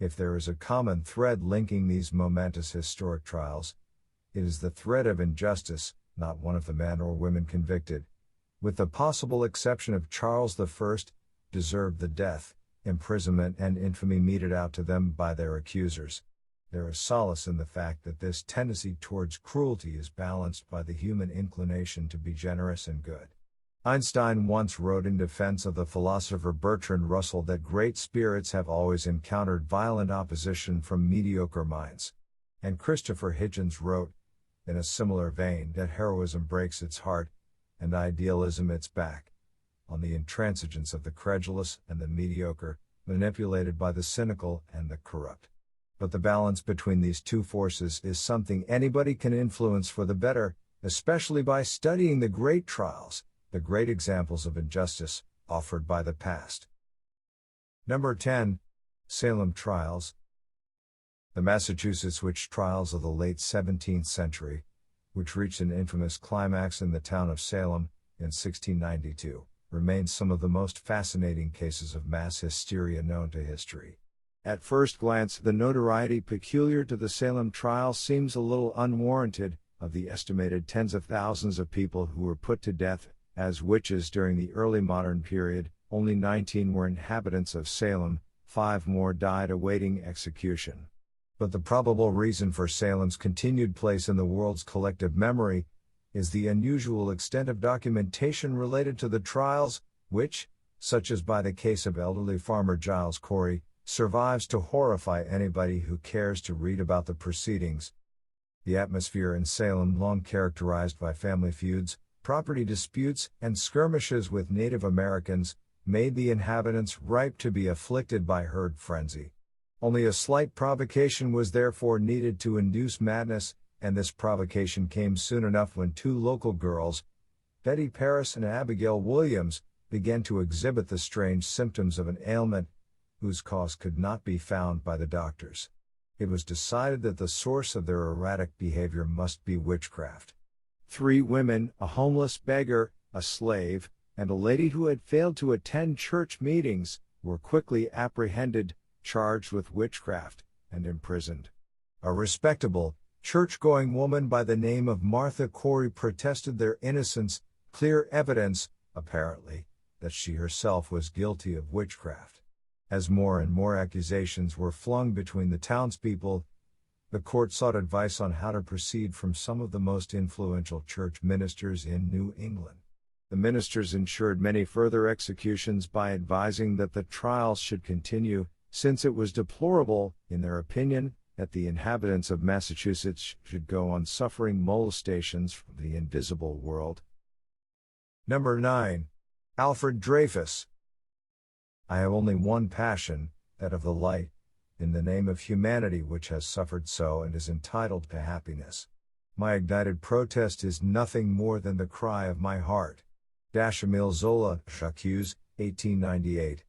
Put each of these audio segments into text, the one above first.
If there is a common thread linking these momentous historic trials, it is the thread of injustice. Not one of the men or women convicted, with the possible exception of Charles I, deserved the death, imprisonment and infamy meted out to them by their accusers. There is solace in the fact that this tendency towards cruelty is balanced by the human inclination to be generous and good. Einstein once wrote in defense of the philosopher Bertrand Russell that great spirits have always encountered violent opposition from mediocre minds. And Christopher Hitchens wrote, in a similar vein, that heroism breaks its heart, and idealism its back, on the intransigence of the credulous and the mediocre, manipulated by the cynical and the corrupt. But the balance between these two forces is something anybody can influence for the better, especially by studying the great trials, the great examples of injustice, offered by the past. Number 10. Salem Trials. The Massachusetts witch trials of the late 17th century, which reached an infamous climax in the town of Salem, in 1692, remain some of the most fascinating cases of mass hysteria known to history. At first glance, the notoriety peculiar to the Salem trials seems a little unwarranted. Of the estimated tens of thousands of people who were put to death as witches during the early modern period, only 19 were inhabitants of Salem, 5 more died awaiting execution. But the probable reason for Salem's continued place in the world's collective memory is the unusual extent of documentation related to the trials, which, such as by the case of elderly farmer Giles Corey, survives to horrify anybody who cares to read about the proceedings. The atmosphere in Salem, long characterized by family feuds, property disputes, and skirmishes with Native Americans, made the inhabitants ripe to be afflicted by herd frenzy. Only a slight provocation was therefore needed to induce madness, and this provocation came soon enough when 2 local girls, Betty Paris and Abigail Williams, began to exhibit the strange symptoms of an ailment, whose cause could not be found by the doctors. It was decided that the source of their erratic behavior must be witchcraft. 3 women, a homeless beggar, a slave, and a lady who had failed to attend church meetings, were quickly apprehended, charged with witchcraft, and imprisoned. A respectable, church-going woman by the name of Martha Corey protested their innocence, clear evidence, apparently, that she herself was guilty of witchcraft. As more and more accusations were flung between the townspeople, the court sought advice on how to proceed from some of the most influential church ministers in New England. The ministers ensured many further executions by advising that the trials should continue, since it was deplorable, in their opinion, that the inhabitants of Massachusetts should go on suffering molestations from the invisible world. Number 9. Alfred Dreyfus. I have only one passion, that of the light, in the name of humanity which has suffered so and is entitled to happiness. My ignited protest is nothing more than the cry of my heart. Émile Zola, J'accuse, 1898.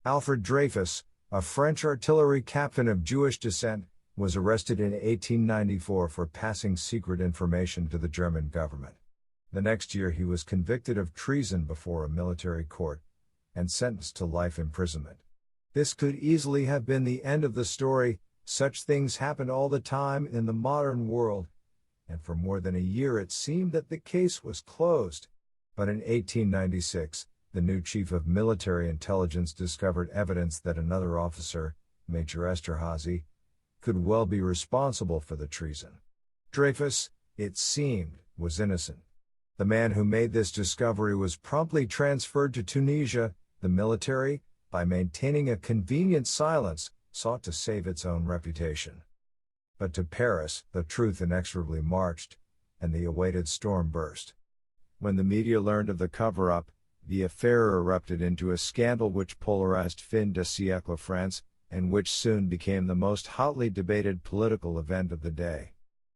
Alfred Dreyfus, a French artillery captain of Jewish descent, was arrested in 1894 for passing secret information to the German government. The next year he was convicted of treason before a military court, and sentenced to life imprisonment. This could easily have been the end of the story. Such things happened all the time in the modern world, and for more than a year it seemed that the case was closed. But in 1896, the new chief of military intelligence discovered evidence that another officer, Major Esterhazy, could well be responsible for the treason. Dreyfus, it seemed, was innocent. The man who made this discovery was promptly transferred to Tunisia. The military, by maintaining a convenient silence, sought to save its own reputation. But to Paris, the truth inexorably marched, and the awaited storm burst. When the media learned of the cover-up, the affair erupted into a scandal which polarized fin de siècle France, and which soon became the most hotly debated political event of the day.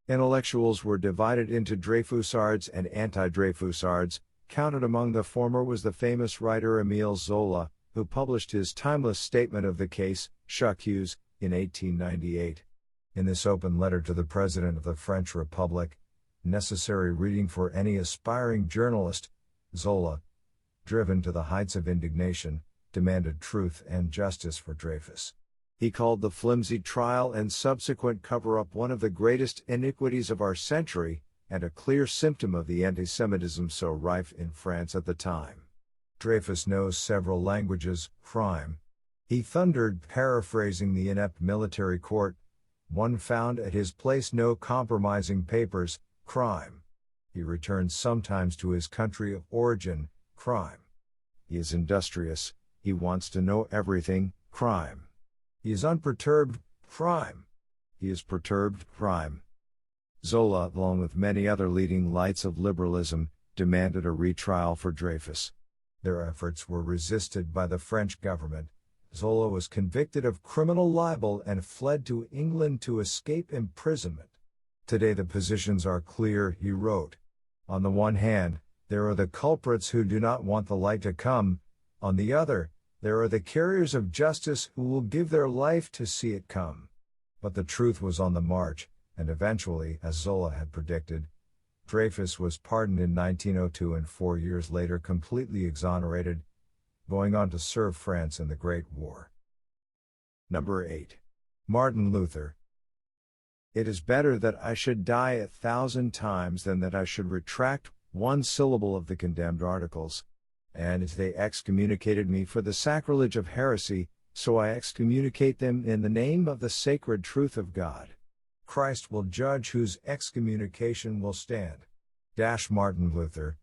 Intellectuals were divided into Dreyfusards and anti-Dreyfusards. Counted among the former was the famous writer Émile Zola, who published his timeless statement of the case, J'accuse, in 1898. In this open letter to the President of the French Republic, necessary reading for any aspiring journalist, Zola, driven to the heights of indignation, demanded truth and justice for Dreyfus. He called the flimsy trial and subsequent cover-up one of the greatest iniquities of our century, and a clear symptom of the anti-Semitism so rife in France at the time. Dreyfus knows several languages, crime. He thundered, paraphrasing the inept military court, one found at his place no compromising papers, crime. He returns sometimes to his country of origin, crime. He is industrious, he wants to know everything, crime. He is unperturbed, crime. He is perturbed, crime. Zola, along with many other leading lights of liberalism, demanded a retrial for Dreyfus. Their efforts were resisted by the French government. Zola was convicted of criminal libel and fled to England to escape imprisonment. Today the positions are clear, he wrote. On the one hand, there are the culprits who do not want the light to come. On the other, there are the carriers of justice who will give their life to see it come. But the truth was on the march, and eventually, as Zola had predicted, Dreyfus was pardoned in 1902 and 4 years later completely exonerated, going on to serve France in the Great War. Number 8. Martin Luther. It is better that I should die 1,000 times than that I should retract one syllable of the condemned articles. And if they excommunicated me for the sacrilege of heresy, so I excommunicate them in the name of the sacred truth of God. Christ will judge whose excommunication will stand. Martin Luther.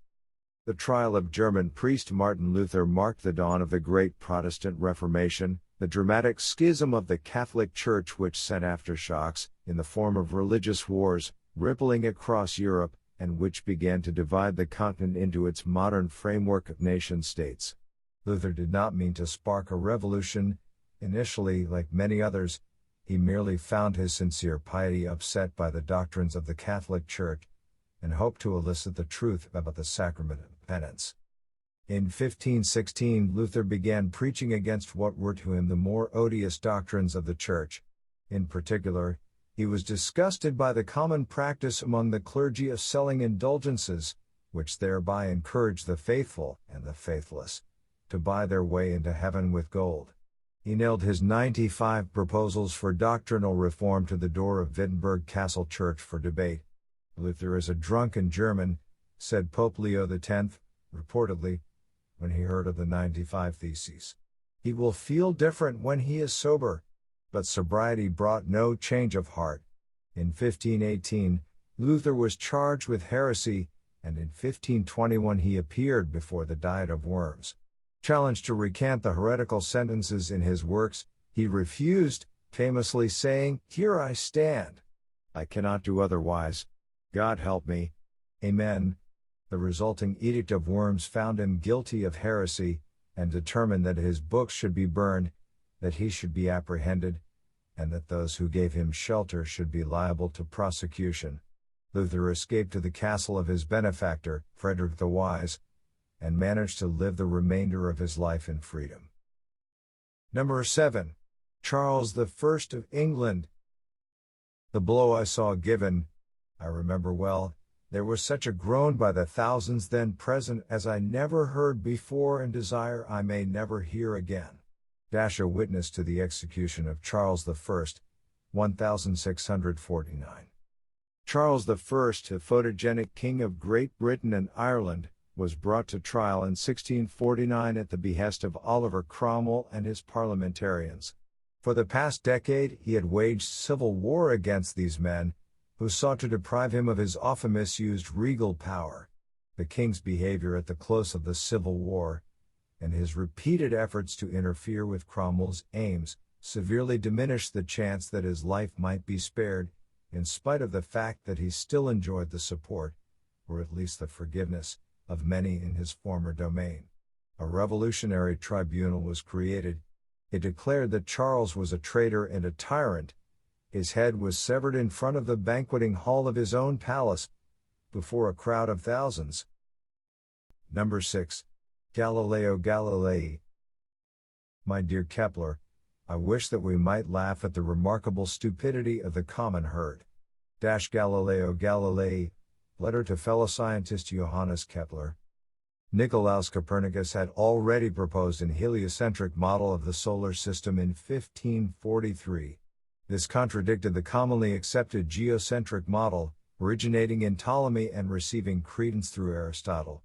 The trial of German priest Martin Luther marked the dawn of the Great Protestant Reformation, the dramatic schism of the Catholic Church which sent aftershocks, in the form of religious wars, rippling across Europe, and which began to divide the continent into its modern framework of nation-states. Luther did not mean to spark a revolution. Initially, like many others, he merely found his sincere piety upset by the doctrines of the Catholic Church, and hoped to elicit the truth about the sacrament of penance. In 1516 Luther began preaching against what were to him the more odious doctrines of the Church. In particular, he was disgusted by the common practice among the clergy of selling indulgences, which thereby encouraged the faithful and the faithless to buy their way into heaven with gold. He nailed his 95 proposals for doctrinal reform to the door of Wittenberg Castle Church for debate. Luther is a drunken German, said Pope Leo X, reportedly, when he heard of the 95 Theses. He will feel different when he is sober. But sobriety brought no change of heart. In 1518, Luther was charged with heresy, and in 1521 he appeared before the Diet of Worms. Challenged to recant the heretical sentences in his works, he refused, famously saying, "Here I stand. I cannot do otherwise. God help me. Amen." The resulting Edict of Worms found him guilty of heresy, and determined that his books should be burned, that he should be apprehended, and that those who gave him shelter should be liable to prosecution. Luther escaped to the castle of his benefactor, Frederick the Wise, and managed to live the remainder of his life in freedom. Number 7. Charles I of England. The blow I saw given, I remember well. There was such a groan by the thousands then present as I never heard before and desire I may never hear again. A witness to the execution of Charles I, 1649. Charles I, a photogenic king of Great Britain and Ireland, was brought to trial in 1649 at the behest of Oliver Cromwell and his parliamentarians. For the past decade he had waged civil war against these men, who sought to deprive him of his often misused regal power. The king's behavior at the close of the Civil War, and his repeated efforts to interfere with Cromwell's aims, severely diminished the chance that his life might be spared, in spite of the fact that he still enjoyed the support, or at least the forgiveness, of many in his former domain. A revolutionary tribunal was created. It declared that Charles was a traitor and a tyrant. His head was severed in front of the banqueting hall of his own palace, before a crowd of thousands. Number 6. Galileo Galilei. My dear Kepler, I wish that we might laugh at the remarkable stupidity of the common herd. Galileo Galilei, letter to fellow scientist Johannes Kepler. Nicolaus Copernicus had already proposed an heliocentric model of the solar system in 1543. This contradicted the commonly accepted geocentric model, originating in Ptolemy and receiving credence through Aristotle,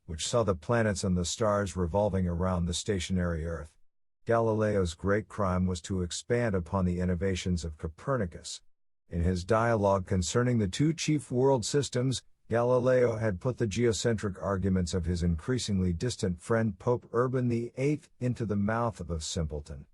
which saw the planets and the stars revolving around the stationary Earth. Galileo's great crime was to expand upon the innovations of Copernicus. In his dialogue concerning the two chief world systems, Galileo had put the geocentric arguments of his increasingly distant friend Pope Urban VIII into the mouth of a simpleton.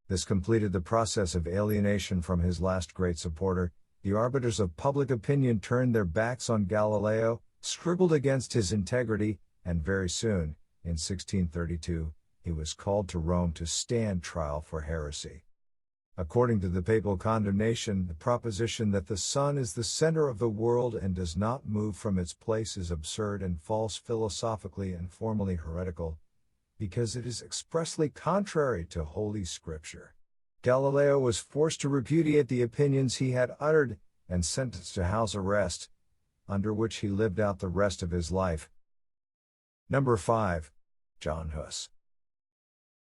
This completed the process of alienation from his last great supporter. The arbiters of public opinion turned their backs on Galileo, scribbled against his integrity, and very soon, in 1632, he was called to Rome to stand trial for heresy. According to the papal condemnation, the proposition that the sun is the center of the world and does not move from its place is absurd and false, philosophically and formally heretical, because it is expressly contrary to Holy Scripture. Galileo was forced to repudiate the opinions he had uttered, and sentenced to house arrest, under which he lived out the rest of his life. Number 5. John Hus.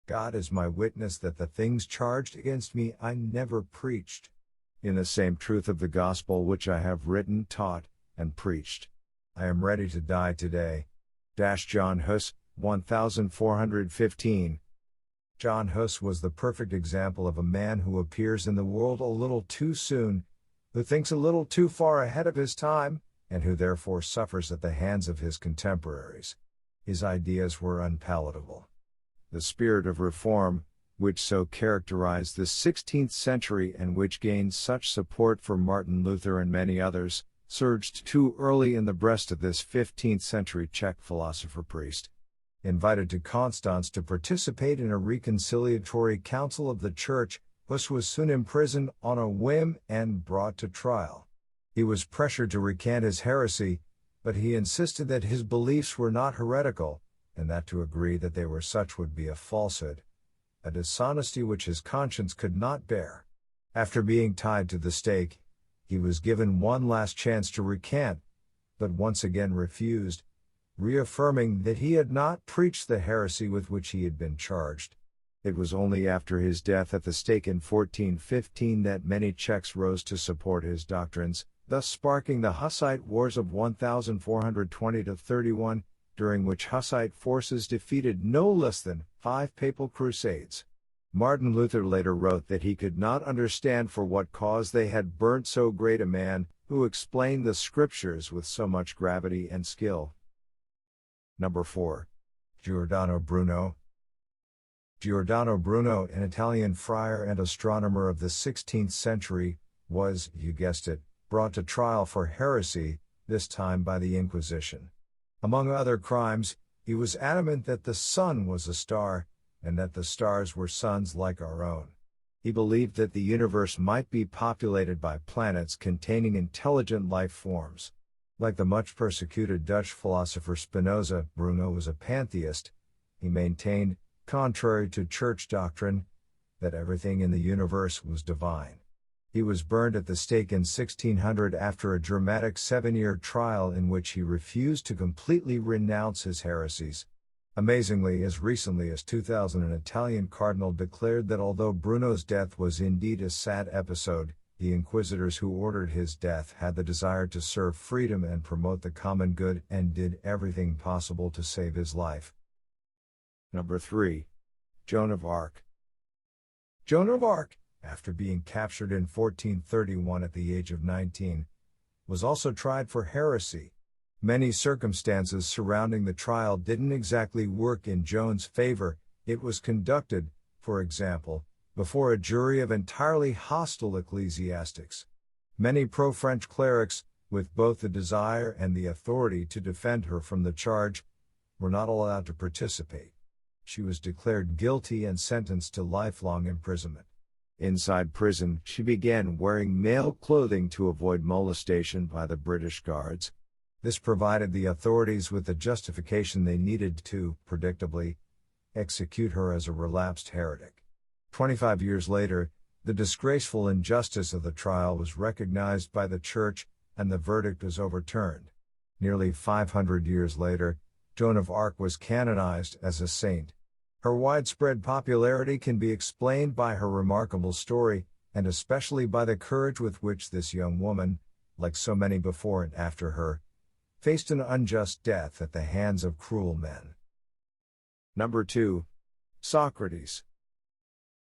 God is my witness that the things charged against me I never preached, in the same truth of the gospel which I have written, taught, and preached. I am ready to die today. John Hus, 1415. John Hus was the perfect example of a man who appears in the world a little too soon, who thinks a little too far ahead of his time, and who therefore suffers at the hands of his contemporaries. His ideas were unpalatable. The spirit of reform, which so characterized the 16th century and which gained such support for Martin Luther and many others, surged too early in the breast of this 15th century Czech philosopher-priest. Invited to Constance to participate in a reconciliatory council of the Church, Hus was soon imprisoned on a whim and brought to trial. He was pressured to recant his heresy, but he insisted that his beliefs were not heretical, and that to agree that they were such would be a falsehood, a dishonesty which his conscience could not bear. After being tied to the stake, he was given one last chance to recant, but once again refused, reaffirming that he had not preached the heresy with which he had been charged. It was only after his death at the stake in 1415 that many Czechs rose to support his doctrines, thus sparking the Hussite Wars of 1420-31, during which Hussite forces defeated no less than 5 papal crusades. Martin Luther later wrote that he could not understand for what cause they had burnt so great a man, who explained the Scriptures with so much gravity and skill. Number 4. Giordano Bruno. Giordano Bruno, an Italian friar and astronomer of the 16th century, was, you guessed it, brought to trial for heresy, this time by the Inquisition. Among other crimes, he was adamant that the sun was a star, and that the stars were suns like our own. He believed that the universe might be populated by planets containing intelligent life forms. Like the much persecuted Dutch philosopher Spinoza, Bruno was a pantheist. He maintained, contrary to church doctrine, that everything in the universe was divine. He was burned at the stake in 1600 after a dramatic 7-year trial in which he refused to completely renounce his heresies. Amazingly, as recently as 2000, an Italian cardinal declared that although Bruno's death was indeed a sad episode, the inquisitors who ordered his death had the desire to serve freedom and promote the common good and did everything possible to save his life. Number 3. Joan of Arc. Joan of Arc, after being captured in 1431 at the age of 19, was also tried for heresy. Many circumstances surrounding the trial didn't exactly work in Joan's favor. It was conducted, for example, before a jury of entirely hostile ecclesiastics. Many pro-French clerics, with both the desire and the authority to defend her from the charge, were not allowed to participate. She was declared guilty and sentenced to lifelong imprisonment. Inside prison, she began wearing male clothing to avoid molestation by the British guards. This provided the authorities with the justification they needed to, predictably, execute her as a relapsed heretic. 25 years later, the disgraceful injustice of the trial was recognized by the Church, and the verdict was overturned. Nearly 500 years later, Joan of Arc was canonized as a saint. Her widespread popularity can be explained by her remarkable story, and especially by the courage with which this young woman, like so many before and after her, faced an unjust death at the hands of cruel men. Number 2. Socrates.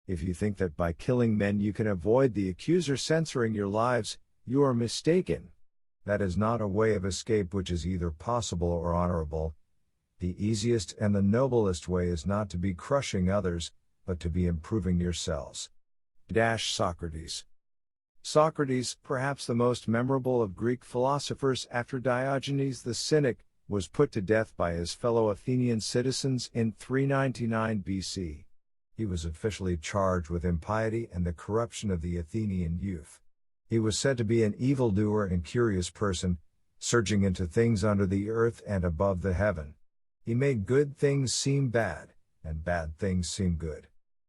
If you think that by killing men you can avoid the accuser censoring your lives, you are mistaken. That is not a way of escape which is either possible or honorable. The easiest and the noblest way is not to be crushing others, but to be improving yourselves. Socrates. Socrates, perhaps the most memorable of Greek philosophers after Diogenes the Cynic, was put to death by his fellow Athenian citizens in 399 BC. He was officially charged with impiety and the corruption of the Athenian youth. He was said to be an evildoer and curious person, searching into things under the earth and above the heaven. He made good things seem bad, and bad things seem good.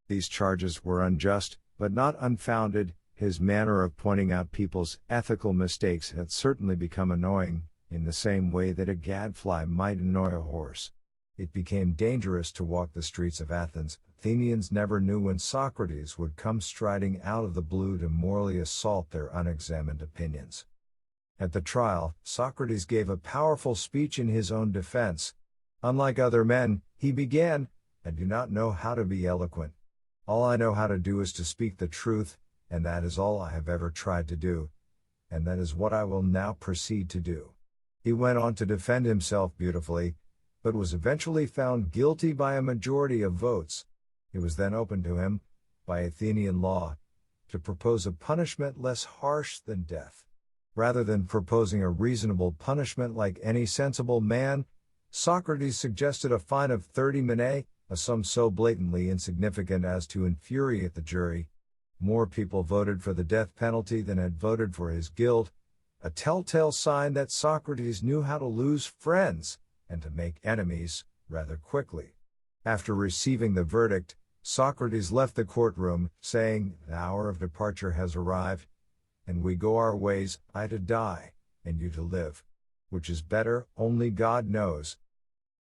These charges were unjust, but not unfounded. His manner of pointing out people's ethical mistakes had certainly become annoying, in the same way that a gadfly might annoy a horse. It became dangerous to walk the streets of Athens. Athenians never knew when Socrates would come striding out of the blue to morally assault their unexamined opinions. At the trial, Socrates gave a powerful speech in his own defense. Unlike other men, he began, "I do not know how to be eloquent. All I know how to do is to speak the truth, and that is all I have ever tried to do, and that is what I will now proceed to do." He went on to defend himself beautifully, but was eventually found guilty by a majority of votes. It was then open to him, by Athenian law, to propose a punishment less harsh than death. Rather than proposing a reasonable punishment like any sensible man, Socrates suggested a fine of 30 minae, a sum so blatantly insignificant as to infuriate the jury. More people voted for the death penalty than had voted for his guilt, a telltale sign that Socrates knew how to lose friends and to make enemies rather quickly. After receiving the verdict, Socrates left the courtroom, saying, "The hour of departure has arrived, and we go our ways, I to die, and you to live. Which is better, only God knows."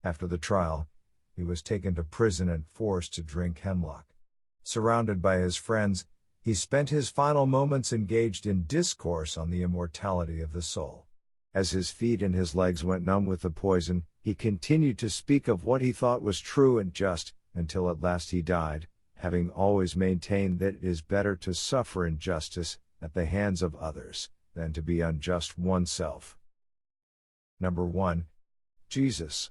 After the trial, he was taken to prison and forced to drink hemlock. Surrounded by his friends, he spent his final moments engaged in discourse on the immortality of the soul. As his feet and his legs went numb with the poison, he continued to speak of what he thought was true and just, until at last he died, having always maintained that it is better to suffer injustice at the hands of others, than to be unjust oneself. Number 1. Jesus.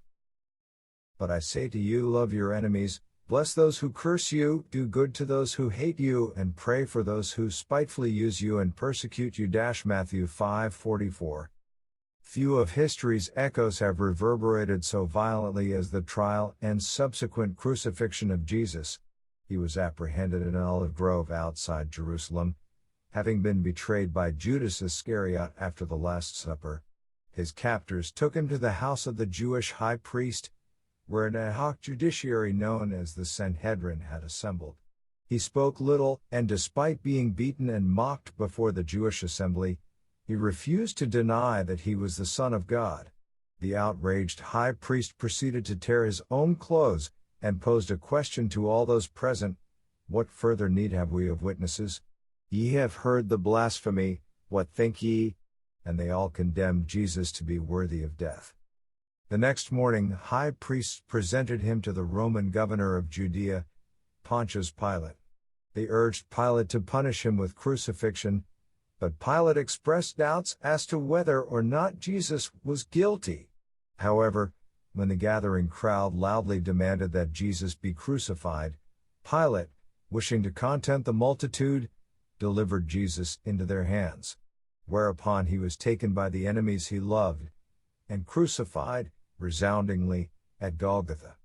But I say to you, love your enemies, bless those who curse you, do good to those who hate you, and pray for those who spitefully use you and persecute you. Matthew 5:44. Few of history's echoes have reverberated so violently as the trial and subsequent crucifixion of Jesus. He was apprehended in an olive grove outside Jerusalem, having been betrayed by Judas Iscariot after the Last Supper. His captors took him to the house of the Jewish high priest, where an ad hoc judiciary known as the Sanhedrin had assembled. He spoke little, and despite being beaten and mocked before the Jewish assembly, he refused to deny that he was the Son of God. The outraged high priest proceeded to tear his own clothes, and posed a question to all those present: "What further need have we of witnesses? Ye have heard the blasphemy, what think ye?" And they all condemned Jesus to be worthy of death. The next morning, high priests presented him to the Roman governor of Judea, Pontius Pilate. They urged Pilate to punish him with crucifixion, but Pilate expressed doubts as to whether or not Jesus was guilty. However, when the gathering crowd loudly demanded that Jesus be crucified, Pilate, wishing to content the multitude, delivered Jesus into their hands. Whereupon he was taken by the enemies he loved, and crucified, resoundingly, at Golgotha.